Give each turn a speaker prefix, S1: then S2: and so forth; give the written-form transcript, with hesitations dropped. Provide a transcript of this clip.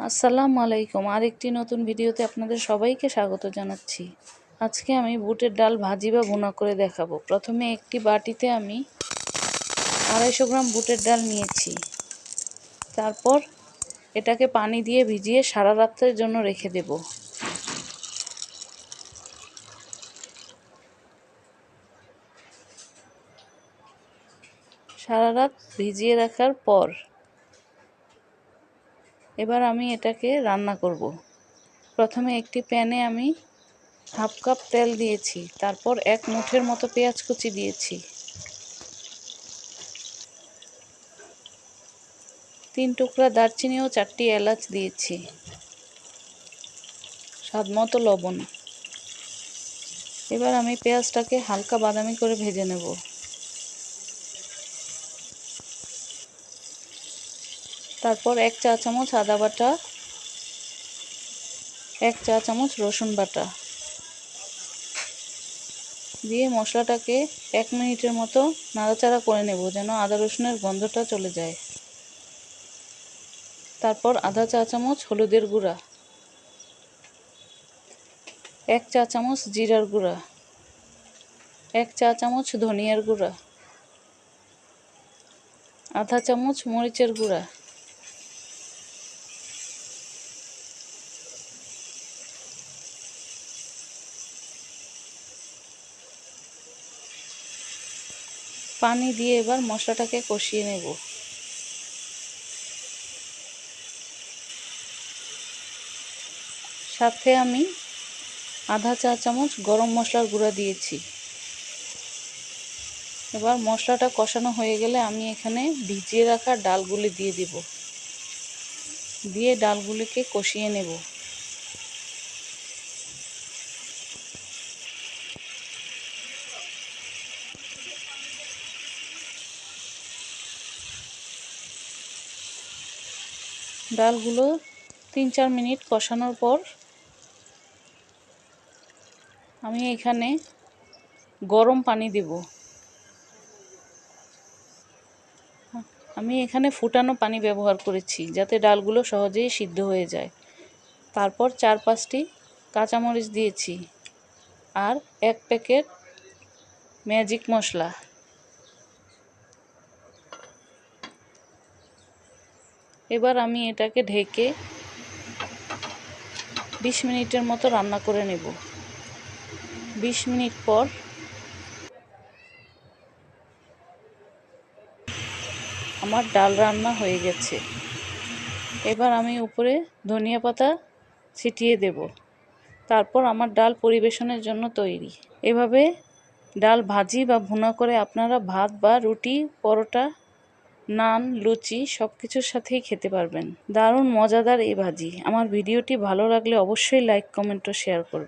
S1: আসসালামু আলাইকুম। আরেকটি নতুন ভিডিওতে আপনাদের সবাইকে স্বাগত জানাচ্ছি। আজকে আমি বুটের ডাল ভাজি বা ভুনা করে দেখাবো। প্রথমে একটি বাটিতে আমি 250 গ্রাম বুটের ডাল নিয়েছি। তারপর এটাকে পানি দিয়ে ভিজিয়ে সারা রাতের জন্য রেখে দেব। সারা রাত ভিজিয়ে রাখার পর এবার আমি এটাকে রান্না করব। প্রথমে একটি প্যানে আমি হাফ কাপ তেল দিয়েছি। তারপর 1 মুঠের মতো পেঁয়াজ কুচি দিয়েছি। 3 টুকরা দারচিনি ও 4টি এলাচ দিয়েছি। স্বাদমতো লবণ। এবার আমি পেঁয়াজটাকে হালকা বাদামি করে ভেজে নেব। তারপর 1 চা চামচ আদা বাটা, 1 চা চামচ রসুন বাটা দিয়ে মশলাটাকে 1 মিনিটের মতো নাড়াচাড়া করে নেব যেন আদা রসুনের গন্ধটা চলে যায়। তারপর আধা চা চামচ হলুদের গুঁড়া, 1 চা চামচ জিরার গুঁড়া, 1 চা চামচ ধনিয়ার গুঁড়া, আধা চামচ মরিচের গুঁড়া, পানি দিয়ে এবার মশলাটাকে কষিয়ে নেব। সাথে আমি আধা চা চামচ গরম মশলার গুঁড়া দিয়েছি। এবার মশলাটা কষানো হয়ে গেলে আমি এখানে ভিজিয়ে রাখা ডালগুলি দিয়ে দিব। দিয়ে ডালগুলিকে কষিয়ে নেব। ডালগুলো 3-4 মিনিট কষানোর পর আমি এখানে গরম পানি দেব। আমি এখানে ফুটানো পানি ব্যবহার করেছি যাতে ডালগুলো সহজেই সিদ্ধ হয়ে যায়। তারপর 4-5টি কাঁচামরিচ দিয়েছি আর 1 প্যাকেট ম্যাজিক মশলা। এবার আমি এটাকে ঢেকে 20 মিনিটের মতো রান্না করে নেব। 20 মিনিট পর আমার ডাল রান্না হয়ে গেছে। এবার আমি উপরে ধনিয়া পাতা ছিটিয়ে দেব। তারপর আমার ডাল পরিবেশনের জন্য তৈরি। এভাবে ডাল ভাজি বা ভুনা করে আপনারা ভাত বা রুটি, পরোটা, নান, লুচি সব কিছুর সাথেই খেতে পারবেন। দারুণ মজাদার এই ভাজি। আমার ভিডিওটি ভালো লাগলে অবশ্যই লাইক, কমেন্ট ও শেয়ার করবেন।